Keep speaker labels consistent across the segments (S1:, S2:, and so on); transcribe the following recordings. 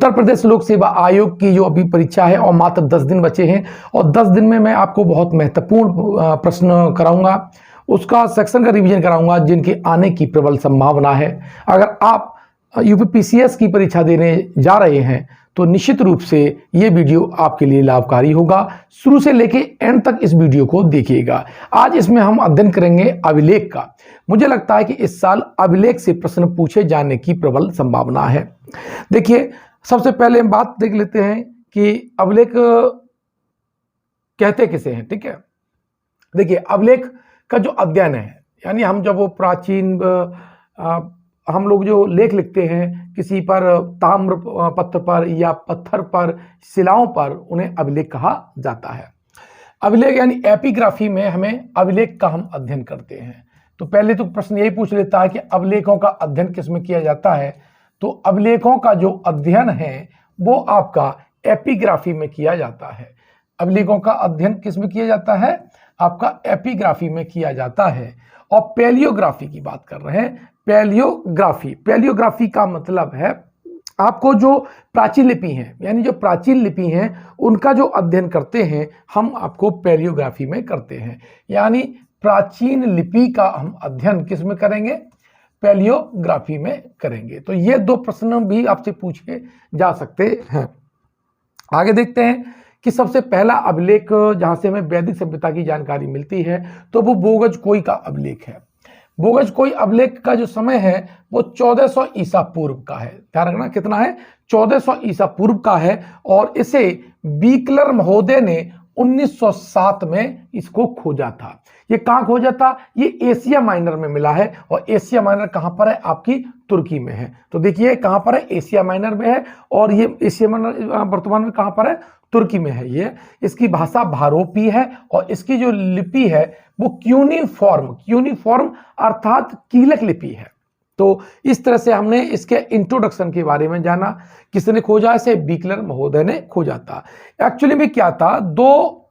S1: उत्तर प्रदेश लोक सेवा आयोग की जो अभी परीक्षा है और मात्र 10 दिन बचे हैं और 10 दिन में मैं आपको बहुत महत्वपूर्ण प्रश्न कराऊंगा, उसका सेक्शन का रिवीजन कराऊंगा जिनके आने की प्रबल संभावना है। अगर आप यूपीपीसीएस की परीक्षा देने जा रहे हैं तो निश्चित रूप से ये वीडियो आपके लिए लाभकारी होगा। शुरू से लेके एंड तक इस वीडियो को देखिएगा। आज इसमें हम अध्ययन करेंगे अभिलेख का। मुझे लगता है कि इस साल अभिलेख से प्रश्न पूछे जाने की प्रबल संभावना है। देखिए, सबसे पहले हम बात देख लेते हैं कि अभिलेख कहते किसे हैं। ठीक है, देखिए अभिलेख का जो अध्ययन है, यानी हम जब वो प्राचीन हम लोग जो लेख लिखते हैं किसी पर, ताम्र पत्र पर या पत्थर पर, शिलाओं पर, उन्हें अभिलेख कहा जाता है। अभिलेख यानी एपिग्राफी में हमें अभिलेख का हम अध्ययन करते हैं। तो पहले तो प्रश्न यही पूछ लेता है कि अभिलेखों का अध्ययन किस में किया जाता है। तो अभिलेखों का जो अध्ययन है वो आपका एपिग्राफी में किया जाता है। अभिलेखों का अध्ययन किस में किया जाता है? आपका एपिग्राफी में किया जाता है। और पैलियोग्राफी की बात कर रहे हैं। पैलियोग्राफी का मतलब है आपको जो प्राचीन लिपि हैं, यानी जो प्राचीन लिपि हैं उनका जो अध्ययन करते हैं हम आपको पैलियोग्राफी में करते हैं। यानी प्राचीन लिपि का हम अध्ययन किस में करेंगे? पैलियोग्राफी में करेंगे। तो ये दो प्रश्न भी आपसे पूछे जा सकते हैं। आगे देखते हैं कि सबसे पहला अभिलेख जहां से हमें वैदिक सभ्यता की जानकारी मिलती है तो वो बोगजकोई का अभिलेख है। बोगजकोई अभिलेख का जो समय है वो 1400 ईसा पूर्व का है। ध्यान रखना कितना है? 1400 ईसा पूर्व का है। और इसे बीकलर महोदय ने 1907 में इसको खोजा था। ये कहाँ खोजा था? ये एशिया माइनर में मिला है। और एशिया माइनर कहाँ पर है? आपकी तुर्की में है। तो देखिए कहाँ पर है? एशिया माइनर में है। और ये एशिया माइनर वर्तमान में कहाँ पर है? तुर्की में है। ये इसकी भाषा भारोपी है और इसकी जो लिपि है वो क्यूनिफॉर्म अर्थात कीलक लिपि है। तो इस तरह से हमने इसके इंट्रोडक्शन के बारे में जाना। किसने खोजा इसे? बीकलर महोदय ने खोजा था। एक्चुअली में क्या था, दो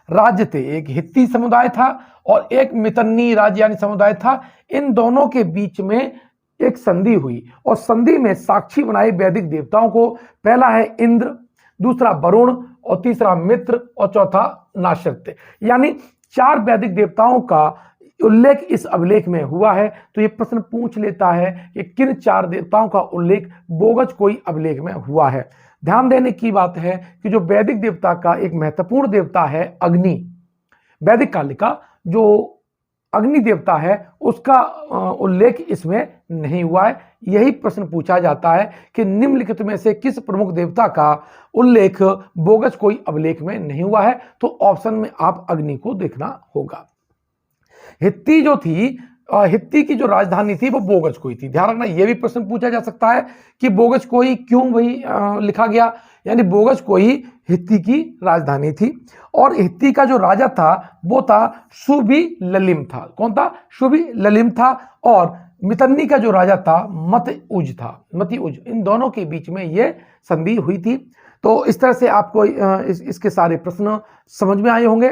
S1: राज्य थे, एक हित्ती समुदाय था और एक मितन्नी राज्य यानी समुदाय था। इन दोनों के बीच में एक संधि हुई और संधि में साक्षी बनाए वैदिक देवताओं को। पहला है इंद्र, दूसरा वरुण और तीसरा मित्र और चौथा नाशर्त। यानी 4 वैदिक देवताओं का उल्लेख इस अभिलेख में हुआ है। तो ये प्रश्न पूछ लेता है कि किन 4 देवताओं का उल्लेख बोगजकोई अभिलेख में हुआ है। ध्यान देने की बात है कि जो वैदिक देवता का एक महत्वपूर्ण देवता है अग्नि, वैदिक काल का जो अग्नि देवता है उसका उल्लेख इसमें नहीं हुआ है। यही प्रश्न पूछा जाता है कि निम्नलिखित में से किस प्रमुख देवता का उल्लेख बोगजकोई अभिलेख में नहीं हुआ है? तो ऑप्शन में आप अग्नि को देखना होगा। हित्ती जो थी, हित्ती की जो राजधानी थी वो बोगजकोई थी। ध्यान रखना, यह भी प्रश्न पूछा जा सकता है कि बोगजकोई क्यों वही लिखा गया। यानी बोगजकोई हित्ती की राजधानी थी और हित्ती का जो राजा था वो था शुभी ललिम था। कौन था? शुभी ललिम था। और मितन्नी का जो राजा था मतिउज था। मतिउज, इन दोनों के बीच में ये संधि हुई थी। तो इस तरह से आपको इसके सारे प्रश्न समझ में आए होंगे।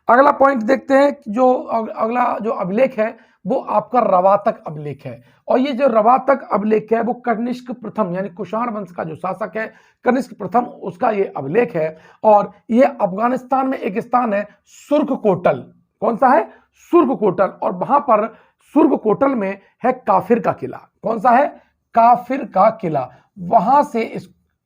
S1: अगला पॉइंट देखते हैं। जो अगला जो अभिलेख है वो आपका रवातक अभिलेख है। और ये जो रवातक अभिलेख है वो कनिष्क प्रथम यानी कुषाण वंश का जो शासक है कनिष्क प्रथम, उसका ये अभिलेख है। और ये अफगानिस्तान में एक स्थान है सुर्खकोटल। कौन सा है? सुर्खकोटल। और वहां पर सुर्खकोटल में है काफिर का किला। कौन सा है? काफिर का किला। वहां से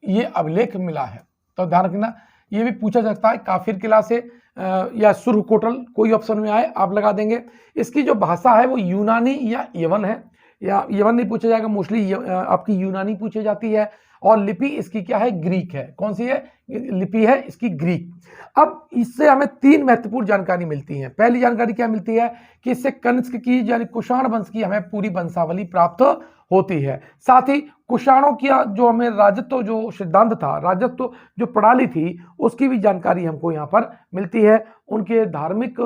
S1: ये अभिलेख मिला है। तो ध्यान रखना, ये भी पूछा जा सकता है काफिर किला से या सुर्खकोटल, कोई ऑप्शन में आए आप लगा देंगे। इसकी जो भाषा है वो यूनानी या यवन है, या यवन नहीं पूछा जाएगा, मोस्टली आपकी यूनानी पूछी जाती है। और लिपि इसकी क्या है? ग्रीक है। कौन सी है? लिपि है इसकी ग्रीक। अब इससे हमें 3 महत्वपूर्ण जानकारी मिलती है। पहली जानकारी क्या मिलती है कि इससे कनिष्क की यानी कुषाण वंश की हमें पूरी वंशावली प्राप्त होती है। साथ ही कुषाणों की जो हमें राजत्व जो सिद्धांत था, राजत्व जो प्रणाली थी, उसकी भी जानकारी हमको यहाँ पर मिलती है। उनके धार्मिक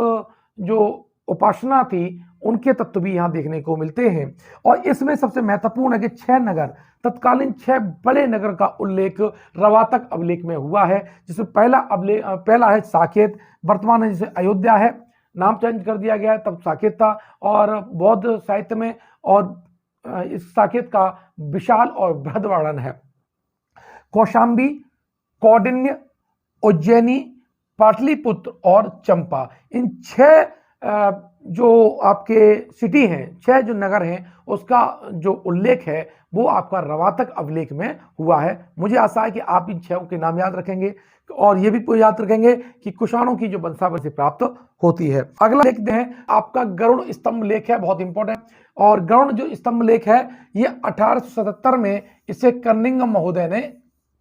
S1: जो उपासना थी उनके तत्व भी यहाँ देखने को मिलते हैं। और इसमें सबसे महत्वपूर्ण है कि 6 नगर, तत्कालीन 6 बड़े नगर का उल्लेख रवातक अभिलेख में हुआ है। जिसमें पहला है साकेत, वर्तमान में जैसे अयोध्या है, नाम चेंज कर दिया गया है, तब साकेत था। और बौद्ध साहित्य में और इस साकेत का विशाल और बृहद वर्णन है। कौशांबी, कौंडिन्य, उज्जैनी, पाटलिपुत्र और चंपा। इन 6 जो आपके सिटी हैं, 6 जो नगर हैं, उसका जो उल्लेख है वो आपका रवातक अभिलेख में हुआ है। मुझे आशा है कि आप इन 6 के नाम याद रखेंगे और ये भी याद रखेंगे कि कुषाणों की जो वंशावली से प्राप्त होती है। अगला देखते हैं आपका गरुड़ स्तंभ लेख है, बहुत इंपॉर्टेंट। और गरुड़ जो स्तंभ लेख है ये 1877 में इसे कर्निंगम महोदय ने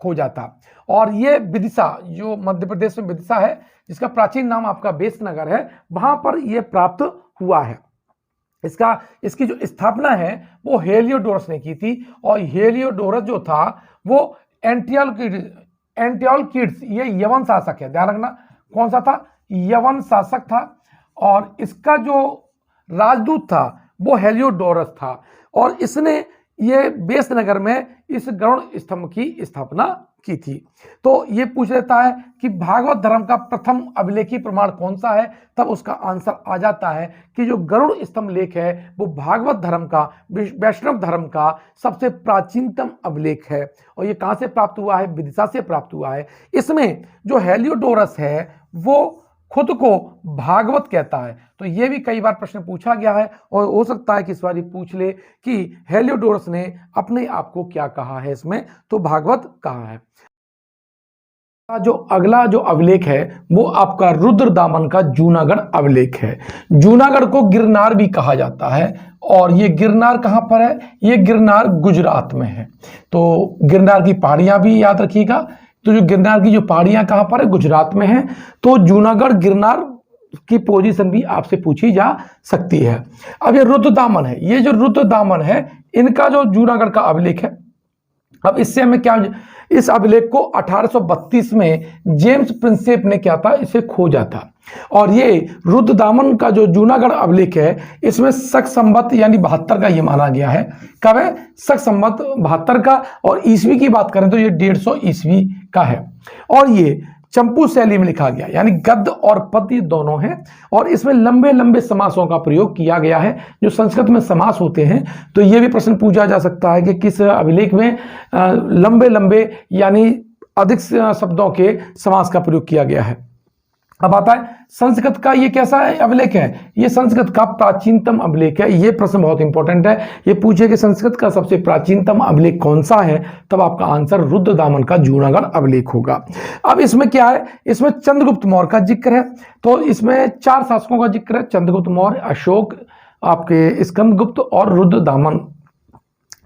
S1: खोजा था। और ये विदिशा, जो मध्य प्रदेश में विदिशा है, जिसका प्राचीन नाम आपका बेसनगर है, वहां पर यह प्राप्त हुआ है। इसकी जो स्थापना है वो हेलियोडोरस ने की थी। और हेलियोडोरस जो था वो एंटियोक्लिड्स, ये यवन शासक है, ध्यान रखना कौन सा था, यवन शासक था। और इसका जो राजदूत था वो हेलियोडोरस था। और इसने ये बेसनगर में इस गरुड़ स्तंभ की स्थापना की थी। तो ये पूछ लेता है कि भागवत धर्म का प्रथम अभिलेखी प्रमाण कौन सा है, तब उसका आंसर आ जाता है कि जो गरुड़ स्तंभ लेख है वो भागवत धर्म का, वैष्णव धर्म का सबसे प्राचीनतम अभिलेख है। और ये कहां से प्राप्त हुआ है, विदिशा से प्राप्त हुआ है। इसमें जो हेलियोडोरस है वो खुद को भागवत कहता है। तो ये भी कई बार प्रश्न पूछा गया है और हो सकता है कि इस बार पूछ ले कि हेलियोडोरस ने अपने आप को क्या कहा है इसमें, तो भागवत कहा है। जो अगला जो अभिलेख है वो आपका रुद्रदामन का जूनागढ़ अभिलेख है। जूनागढ़ को गिरनार भी कहा जाता है। और ये गिरनार कहां पर है, ये गिरनार गुजरात में है। तो गिरनार की पहाड़ियां भी याद रखिएगा। तो जो गिरनार की जो पहाड़ियां कहां पर है, गुजरात में है। तो जूनागढ़ गिरनार की पोजीशन भी आपसे पूछी जा सकती है। अब ये रुद्रदामन है, ये जो रुद्रदामन है इनका जो जूनागढ़ का अभिलेख है। अब इससे हमें क्या, इस अभिलेख को 1832 में जेम्स प्रिंसेप ने क्या था, इसे खोजा था। और ये रुद्रदामन का जो जूनागढ़ अभिलेख है इसमें शक संवत यानी 72 का ये माना गया है। कब है, शक संवत 72 का। और ईस्वी की बात करें तो ये 150 ईस्वी का है। और ये चंपू शैली में लिखा गया, यानी गद्य और पद्य दोनों हैं। और इसमें लंबे लंबे समासों का प्रयोग किया गया है, जो संस्कृत में समास होते हैं। तो यह भी प्रश्न पूछा जा सकता है कि किस अभिलेख में लंबे लंबे यानी अधिक शब्दों के समास का प्रयोग किया गया है। अब आता है संस्कृत का ये कैसा है अभिलेख है, ये संस्कृत का प्राचीनतम अभिलेख है। ये प्रश्न बहुत इंपॉर्टेंट है। ये पूछे कि संस्कृत का सबसे प्राचीनतम अभिलेख कौन सा है, तब आपका आंसर रुद्रदामन का जूनागढ़ अभिलेख होगा। अब इसमें क्या है, इसमें चंद्रगुप्त मौर्य का जिक्र है। तो इसमें 4 शासकों का जिक्र है, चंद्रगुप्त मौर्य, अशोक, आपके स्कंदगुप्त और रुद्रदामन।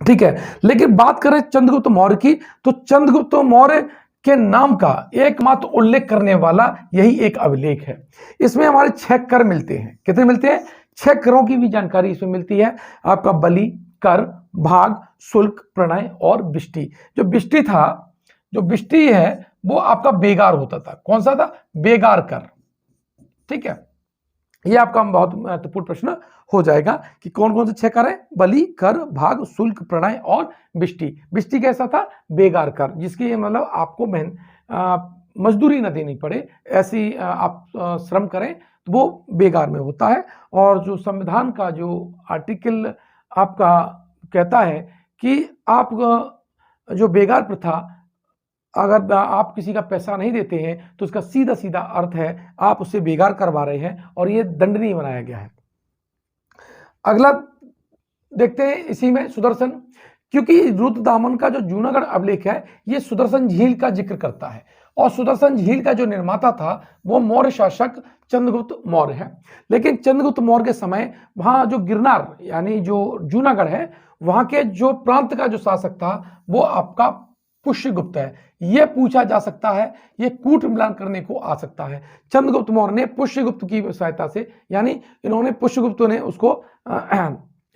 S1: ठीक है, लेकिन बात करें चंद्रगुप्त मौर्य की, तो चंद्रगुप्त मौर्य के नाम का एकमात्र उल्लेख करने वाला यही एक अभिलेख है। इसमें हमारे 6 कर मिलते हैं। कितने मिलते हैं, 6 करों की भी जानकारी इसमें मिलती है। आपका बलि, कर, भाग, शुल्क, प्रणय और बिष्टि। जो बिष्टि था, जो बिष्टि है वो आपका बेगार होता था। कौन सा था, बेगार कर। ठीक है, ये आपका बहुत महत्वपूर्ण प्रश्न हो जाएगा कि कौन कौन से 6 कर है, बलि, कर, भाग, शुल्क, प्रणय और बिष्टि। बिष्टि कैसा था, बेगार कर, जिसकी मतलब आपको मजदूरी न देनी पड़े, ऐसी आप श्रम करें तो वो बेगार में होता है। और जो संविधान का जो आर्टिकल आपका कहता है कि आप जो बेगार प्रथा, अगर आप किसी का पैसा नहीं देते हैं तो उसका सीधा सीधा अर्थ है आप उससे बेगार करवा रहे हैं, और ये दंडनीय बनाया गया है। अगला देखते हैं इसी में सुदर्शन, क्योंकि रुद्रदामन का जो जूनागढ़ अभिलेख है ये सुदर्शन झील का जिक्र करता है। और सुदर्शन झील का जो निर्माता था वो मौर्य शासक चंद्रगुप्त मौर्य है। लेकिन चंद्रगुप्त मौर्य के समय वहां जो गिरनार यानी जो जूनागढ़ है वहां के जो प्रांत का जो शासक था वो आपका पुष्यगुप्त है। यह पूछा जा सकता है, यह कूट मिलान करने को आ सकता है। चंद्रगुप्त मौर्य ने पुष्यगुप्त की सहायता से, यानी इन्होंने पुष्यगुप्त ने उसको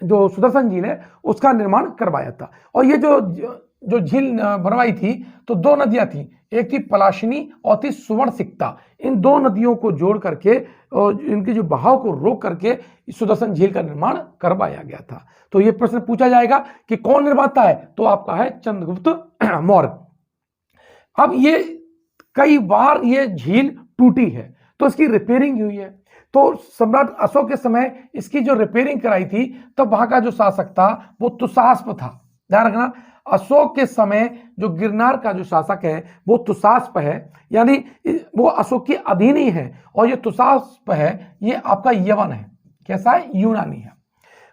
S1: जो सुदर्शन झील है उसका निर्माण करवाया था। और ये जो झील बनवाई थी तो 2 नदियां थी, एक थी पलाशिनी और थी सुवर्ण सिक्ता। इन 2 नदियों को जोड़ करके और इनके जो बहाव को रोक करके सुदर्शन झील का निर्माण करवाया गया था। तो ये प्रश्न पूछा जाएगा कि कौन निर्माता है, तो आपका है चंद्रगुप्त मौर्य। अब ये कई बार ये झील टूटी है तो इसकी रिपेयरिंग हुई है। तो सम्राट अशोक के समय इसकी जो रिपेयरिंग कराई थी तब वहां का जो शासक था वो तुषास्प था, ध्यान रखना। अशोक के समय जो गिरनार का जो शासक है वो तुषास्प है, यानी वो अशोक के अधीन ही है, और ये तुषास्प है ये आपका यवन है, कैसा है, यूनानी है।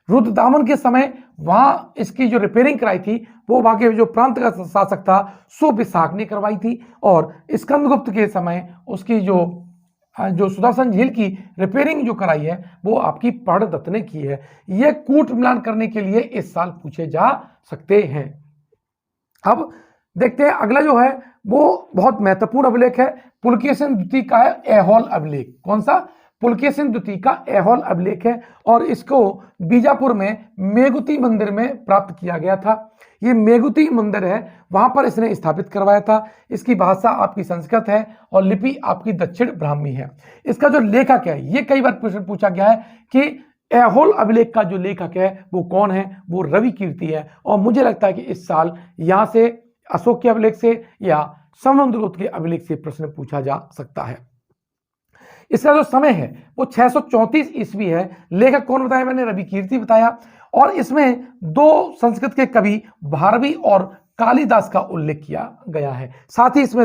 S1: रुद्रदामन के समय वहां इसकी जो रिपेयरिंग कराई थी वो वहां के जो प्रांत का शासक था सुविशाख ने करवाई थी, और स्कंदगुप्त के समय उसकी जो सुदर्शन झील की रिपेयरिंग जो कराई है वो आपकी पर्णदत्त ने की है। ये कूट मिलान करने के लिए इस साल पूछे जा सकते हैं। अब देखते हैं अगला जो है वो बहुत महत्वपूर्ण अभिलेख है, पुलकेशिन द्वितीय का है ऐहोल अभिलेख। कौन सा? पुलकेशिन द्वितीय का ऐहोल अभिलेख है, और इसको बीजापुर में मेगुती मंदिर में प्राप्त किया गया था। ये मेगुती मंदिर है, वहां पर इसने स्थापित करवाया था। इसकी भाषा आपकी संस्कृत है और लिपि आपकी दक्षिण ब्राह्मी है। इसका जो लेखक है, ये कई बार प्रश्न पूछा गया है कि ऐहोल अभिलेख का जो लेखक है वो कौन है? वो रवि कीर्ति है। और मुझे लगता है कि इस साल यहां से अशोक के अभिलेख से या समुद्रगुप्त के अभिलेख से प्रश्न पूछा जा सकता है। इसका जो समय है वो 634 ईस्वी है। लेखक कौन बताया मैंने? रवि कीर्ति बताया। और इसमें दो संस्कृत के कवि भारवी और कालिदास का उल्लेख किया गया है। साथ ही इसमें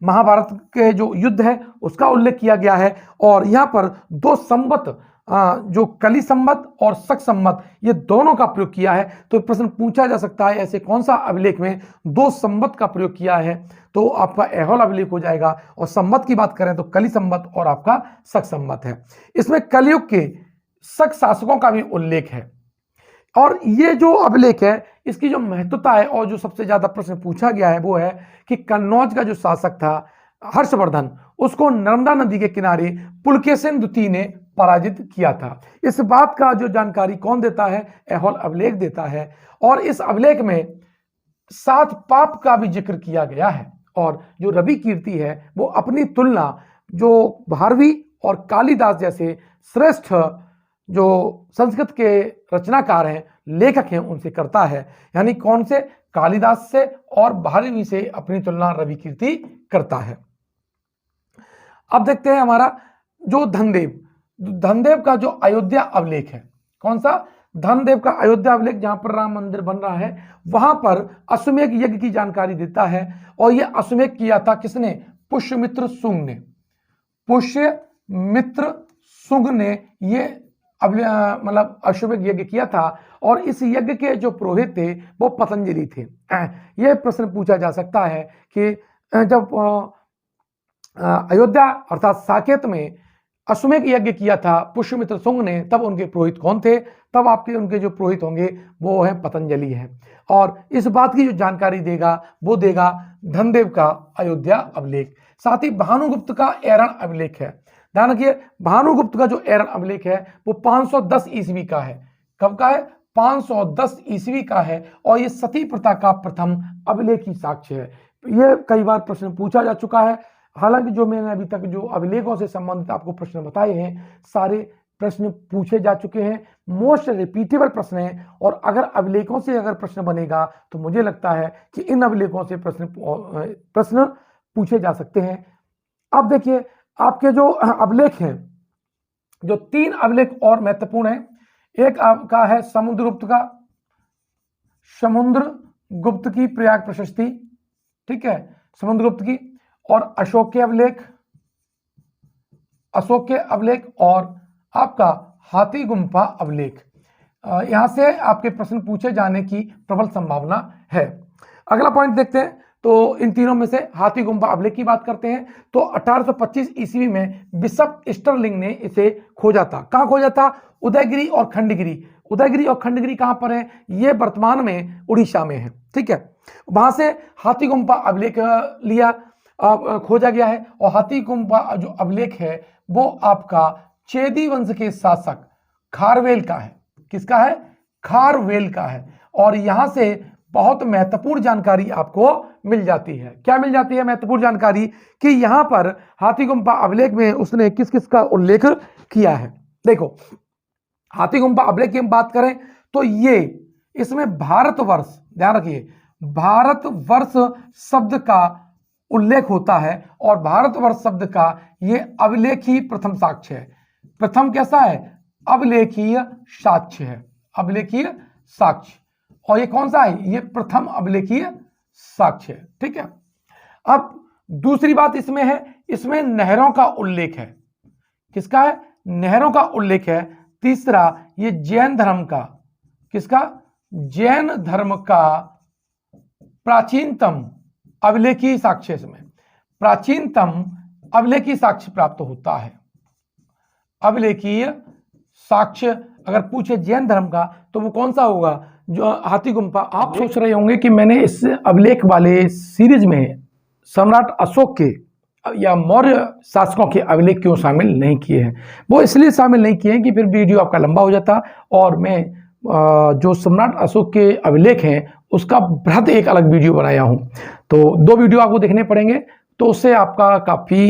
S1: महाभारत के जो युद्ध है उसका उल्लेख किया गया है। और यहाँ पर दो संवत, जो कली संवत और शक संवत, ये दोनों का प्रयोग किया है। तो प्रश्न पूछा जा सकता है ऐसे कौन सा अभिलेख में दो संवत का प्रयोग किया है? तो आपका ऐहोल अभिलेख हो जाएगा। और संवत की बात करें तो कली संवत और आपका शक संवत है। इसमें कलयुग के शक शासकों का भी उल्लेख है। और ये जो अभिलेख है इसकी जो महत्वता है और जो सबसे ज्यादा प्रश्न पूछा गया है वो है कि कन्नौज का जो शासक था हर्षवर्धन, उसको नर्मदा नदी के किनारे पुलकेशिन द्वितीय ने पराजित किया था। इस बात का जो जानकारी कौन देता है? ऐहोल अभिलेख देता है। और इस अभिलेख में 7 पाप का भी जिक्र किया गया है। और जो रवि कीर्ति है वो अपनी तुलना जो भारवी और कालिदास जैसे श्रेष्ठ जो संस्कृत के रचनाकार हैं, लेखक हैं, उनसे करता है। यानी कौन से? कालिदास से और भारवी से अपनी तुलना रवि कीर्ति करता है। अब देखते हैं हमारा जो धनदेव का जो अयोध्या अभिलेख है। कौन सा? धनदेव का अयोध्या अभिलेख, जहां पर राम मंदिर बन रहा है, वहां पर अश्वमेध यज्ञ की जानकारी देता है। और यह अश्वमेध किया था किसने? पुष्यमित्र शुंग ने। पुष्यमित्र शुंग ने ये मतलब अश्वमेध यज्ञ किया था। और इस यज्ञ के जो पुरोहित थे वो पतंजलि थे। यह प्रश्न पूछा जा सकता है कि जब अयोध्या अर्थात साकेत में अश्वमेध यज्ञ किया था पुष्यमित्र शुंग ने, तब उनके पुरोहित कौन थे? तब आपके उनके जो पुरोहित होंगे वो है पतंजलि है। और इस बात की जो जानकारी देगा वो देगा धनदेव का अयोध्या अभिलेख। साथ ही भानुगुप्त का एरण अभिलेख है। ध्यान रखिए, भानुगुप्त का जो एरण अभिलेख है वो 510 ईस्वी का है। कब का है? 510 ईस्वी का है। और ये सती प्रथा का प्रथम अभिलेखी साक्ष्य है। यह कई बार प्रश्न पूछा जा चुका है। हालांकि जो मैंने अभी तक जो अभिलेखों से संबंधित आपको प्रश्न बताए हैं, सारे प्रश्न पूछे जा चुके हैं, मोस्ट रिपीटेबल प्रश्न हैं। और अगर अभिलेखों से अगर प्रश्न बनेगा तो मुझे लगता है कि इन अभिलेखों से प्रश्न पूछे जा सकते हैं। अब देखिए आपके जो अभिलेख हैं, जो 3 अभिलेख और महत्वपूर्ण हैं। एक आपका है समुद्रगुप्त का, समुद्रगुप्त की प्रयाग प्रशस्ति, ठीक है, समुद्रगुप्त की। और अशोक के अभिलेख, अशोक के अभिलेख, और आपका हाथी गुम्फा अभिलेख। यहां से आपके प्रश्न पूछे जाने की प्रबल संभावना है। अगला पॉइंट देखते हैं। तो इन तीनों में से हाथी गुम्फा अभिलेख की बात करते हैं तो 1825 ईस्वी में बिशप स्टर्लिंग ने इसे खोजा था। कहां खोजा था? उदयगिरी और खंडगिरी। उदयगिरी और खंडगिरी कहां पर है? ये वर्तमान में उड़ीसा में है, ठीक है। वहां से हाथी गुम्फा अभिलेख लिया, खोजा गया है। और हाथी गुम्फा जो अभिलेख है वो आपका चेदी वंश के शासक खारवेल का है। किसका है? खारवेल का है। और यहां से बहुत महत्वपूर्ण जानकारी आपको मिल जाती है। क्या मिल जाती है महत्वपूर्ण जानकारी? कि यहां पर हाथी गुम्फा अभिलेख में उसने किस किस का उल्लेख किया है। देखो, हाथी गुम्फा अभिलेख की हम बात करें तो ये इसमें भारतवर्ष, ध्यान रखिए, भारतवर्ष शब्द का उल्लेख होता है। और भारतवर्ष शब्द का ये अभिलेखीय प्रथम साक्ष्य है। प्रथम कैसा है? अभिलेखीय साक्ष्य है, अभिलेखीय साक्ष्य। और ये कौन सा है, ये प्रथम अभिलेखीय साक्ष्य है। ठीक है, अब दूसरी बात इसमें है, इसमें नहरों का उल्लेख है। किसका है, नहरों का उल्लेख है। तीसरा, ये जैन धर्म का, किसका, जैन धर्म का प्राचीनतम अभिलेखीय साक्ष्य, इसमें प्राचीनतम अभिलेखीय साक्ष्य प्राप्त होता है। अभिलेखीय साक्ष्य अगर पूछे जैन धर्म का तो वो कौन सा होगा, जो हाथी गुम्फा। आप सोच रहे होंगे कि मैंने इस अभिलेख वाले सीरीज में सम्राट अशोक के या मौर्य शासकों के अभिलेख क्यों शामिल नहीं किए हैं। वो इसलिए शामिल नहीं किए हैं कि फिर वीडियो आपका लंबा हो जाता, और मैं जो सम्राट अशोक के अभिलेख हैं उसका बृहद एक अलग वीडियो बनाया हूं, तो 2 वीडियो आपको देखने पड़ेंगे, तो उससे आपका काफ़ी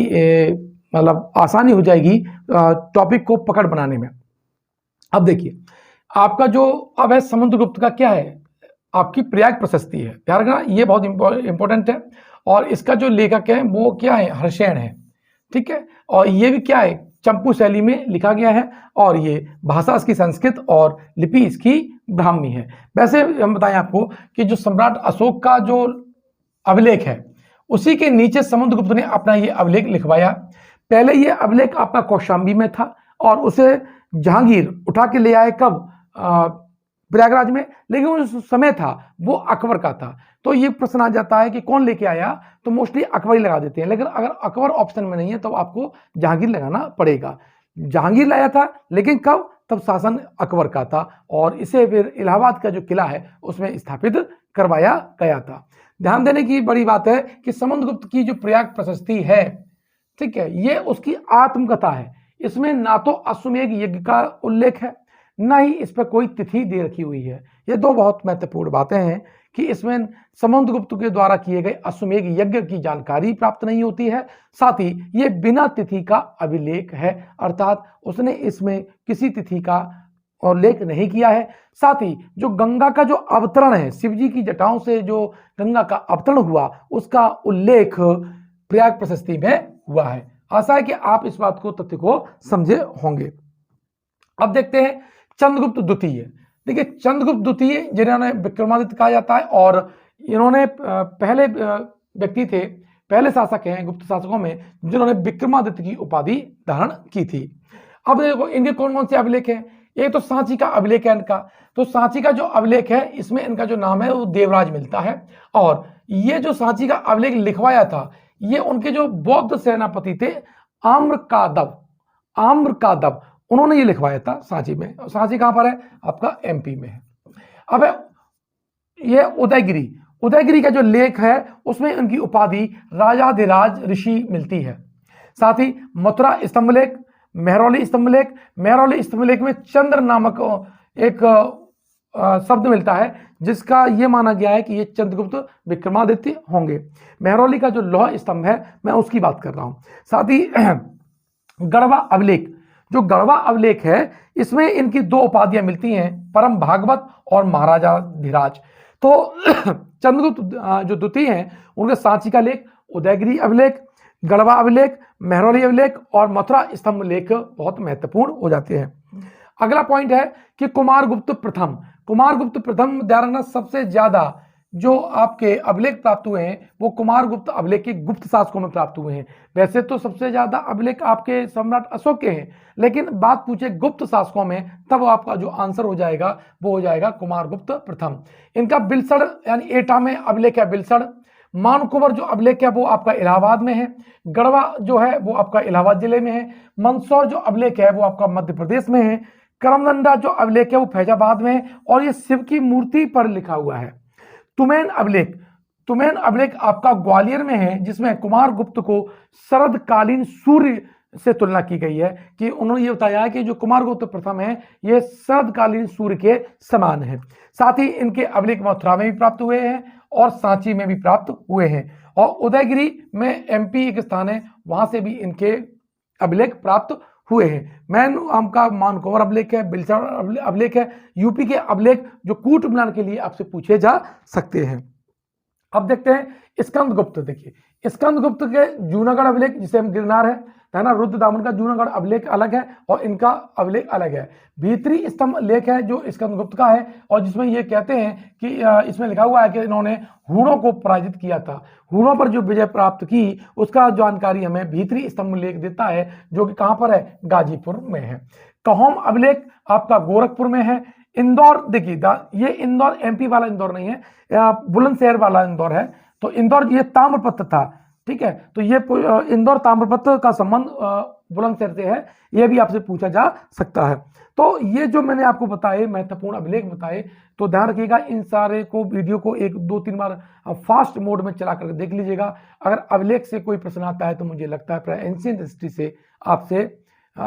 S1: मतलब आसानी हो जाएगी टॉपिक को पकड़ बनाने में। अब देखिए, आपका जो अब है समुद्रगुप्त का क्या है, आपकी प्रयाग प्रशस्ति है। ध्यान रखना, ये बहुत इंपॉर्टेंट है। और इसका जो लेखक है वो क्या है, हर्षेण है। ठीक है, और ये भी क्या है, चंपू शैली में लिखा गया है, और ये भाषा इसकी संस्कृत और लिपि इसकी ब्राह्मी है। वैसे हम बताएं आपको कि जो सम्राट अशोक का जो अभिलेख है उसी के नीचे समुद्रगुप्त ने अपना ये अभिलेख लिखवाया। पहले ये अभिलेख आपका कौशाम्बी में था और उसे जहांगीर उठा के ले आए, कब, प्रयागराज में, लेकिन उस समय था वो अकबर का था। तो ये प्रश्न आ जाता है कि कौन लेके आया, तो मोस्टली अकबर ही लगा देते हैं, लेकिन अगर अकबर ऑप्शन में नहीं है तो आपको जहांगीर लगाना पड़ेगा। जहांगीर लाया था, लेकिन कब, तब शासन अकबर का था, और इसे फिर इलाहाबाद का जो किला है उसमें स्थापित करवाया गया था। ध्यान देने की बड़ी बात है कि समुद्रगुप्त की जो प्रयाग प्रशस्ति है, ठीक है, ये उसकी आत्मकथा है। इसमें ना तो अश्वमेध यज्ञ का उल्लेख है, ना ही इस पर कोई तिथि दे रखी हुई है। ये 2 बहुत महत्वपूर्ण बातें हैं कि इसमें समुद्रगुप्त के द्वारा किए गए अश्वमेध यज्ञ की जानकारी प्राप्त नहीं होती है, साथ ही ये बिना तिथि का अभिलेख है, अर्थात उसने इसमें किसी तिथि का उल्लेख नहीं किया है। साथ ही जो गंगा का जो अवतरण है, शिव जी की जटाओं से जो गंगा का अवतरण हुआ, उसका उल्लेख प्रयाग प्रशस्ति में हुआ है। आशा है कि आप इस बात को, तथ्य को समझे होंगे। अब देखते हैं चंद्रगुप्त द्वितीय। देखिए, चंद्रगुप्त द्वितीय जिन्होंने विक्रमादित्य कहा जाता है, और इन्होंने पहले व्यक्ति थे, पहले शासक हैं गुप्त शासकों में जिन्होंने विक्रमादित्य की उपाधि धारण की थी। अब देखो इनके कौन कौन से अभिलेख हैं। एक तो सांची का अभिलेख है इनका, तो सांची का जो अभिलेख है इसमें इनका जो नाम है वो देवराज मिलता है, और ये जो सांची का अभिलेख लिखवाया था ये उनके जो बौद्ध सेनापति थे आम्रकादव, उन्होंने ये लिखवाया था सांची में। सांची कहां पर है, आपका एमपी में है। अब ये उदयगिरी का जो लेख है उसमें उनकी उपाधि राजाधिराज ऋषि मिलती है। साथ ही मथुरा स्तंभलेख, मेहरौली स्तंभलेख में चंद्र नामक एक शब्द मिलता है, जिसका ये माना गया है कि ये चंद्रगुप्त विक्रमादित्य होंगे। मेहरौली का जो लौह स्तंभ है मैं उसकी बात कर रहा हूं। साथ ही गढ़वा अभिलेख, जो गढ़वा अभिलेख है इसमें इनकी 2 उपाधियां मिलती हैं, परम भागवत और महाराजा धीराज। तो चंद्रगुप्त जो द्वितीय हैं उनके सांची का लेख, उदयगिरी अभिलेख, गढ़वा अभिलेख, मेहरौली अभिलेख और मथुरा स्तंभ लेख बहुत महत्वपूर्ण हो जाते हैं। अगला पॉइंट है कि कुमारगुप्त प्रथम ध्यान रखना, सबसे ज्यादा जो आपके अभिलेख प्राप्त हुए हैं वो कुमारगुप्त अभिलेख के गुप्त शासकों में प्राप्त हुए हैं। वैसे तो सबसे ज्यादा अभिलेख आपके सम्राट अशोक के हैं, लेकिन बात पूछे गुप्त शासकों में, तब आपका जो आंसर हो जाएगा वो हो जाएगा कुमारगुप्त प्रथम। इनका बिलसड़ यानी एटा में अभिलेख है बिलसड़। मानकुंवर जो अभिलेख है वो आपका इलाहाबाद में है। गढ़वा जो है वो आपका इलाहाबाद जिले में है। मंदसौर जो अभिलेख है वो आपका मध्य प्रदेश में है। करमदंडा जो अभिलेख है वो फैजाबाद में है, और ये शिव की मूर्ति पर लिखा हुआ है। तुमैन अभिलेख आपका ग्वालियर में है, जिसमें कुमारगुप्त को शरदकालीन सूर्य से तुलना की गई है, कि उन्होंने ये बताया कि जो कुमारगुप्त प्रथम है ये शरदकालीन सूर्य के समान है। साथ ही इनके अभिलेख मथुरा में भी प्राप्त हुए हैं और सांची में भी प्राप्त हुए हैं, और उदयगिरी में एमपी एक स्थान है, वहां से भी इनके अभिलेख प्राप्त हुए हैं। आपका मानकुंवर अभिलेख है, बिलसड़ अभिलेख है, यूपी के अभिलेख जो कूट मिलान के लिए आपसे पूछे जा सकते हैं। अब देखते हैं स्कंदगुप्त। देखिए स्कंदगुप्त के जूनागढ़ अभिलेख, जिसे हम गिरनार है ना, रुद्रदामन का जूनागढ़ अभिलेख अलग है और इनका अभिलेख अलग है। भीतरी स्तंभ लेख है जो स्कंदगुप्त का है, और जिसमें ये कहते हैं कि इसमें लिखा हुआ है कि इन्होंने हूणों को पराजित किया था। हूणों पर जो विजय प्राप्त की उसका जानकारी हमें भीतरी स्तंभ लेख देता है, जो कि कहां पर है, गाजीपुर में है। कहोम अभिलेख आपका गोरखपुर में है। इंदौर, देखिए ये इंदौर एमपी वाला इंदौर नहीं है, बुलंदशहर वाला इंदौर है। तो इंदौर ये ताम्रपत्र था, ठीक है। तो ये इंदौर ताम्रपत्र का संबंध बुलंदशहर से है, ये भी आपसे पूछा जा सकता है। तो ये जो मैंने आपको बताए महत्वपूर्ण अभिलेख बताए, तो ध्यान रखिएगा इन सारे को वीडियो को 1-2-3 बार फास्ट मोड में चला कर देख लीजिएगा। अगर अभिलेख से कोई प्रश्न आता है तो मुझे लगता है एंशिएंट हिस्ट्री से आपसे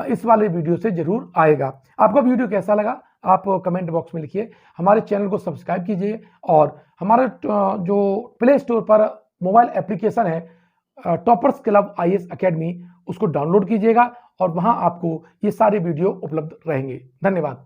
S1: इस वाले वीडियो से जरूर आएगा। आपको वीडियो कैसा लगा आप कमेंट बॉक्स में लिखिए। हमारे चैनल को सब्सक्राइब कीजिए और हमारे जो प्ले स्टोर पर मोबाइल एप्लीकेशन है टॉपर्स क्लब IAS अकेडमी, उसको डाउनलोड कीजिएगा और वहां आपको ये सारे वीडियो उपलब्ध रहेंगे। धन्यवाद।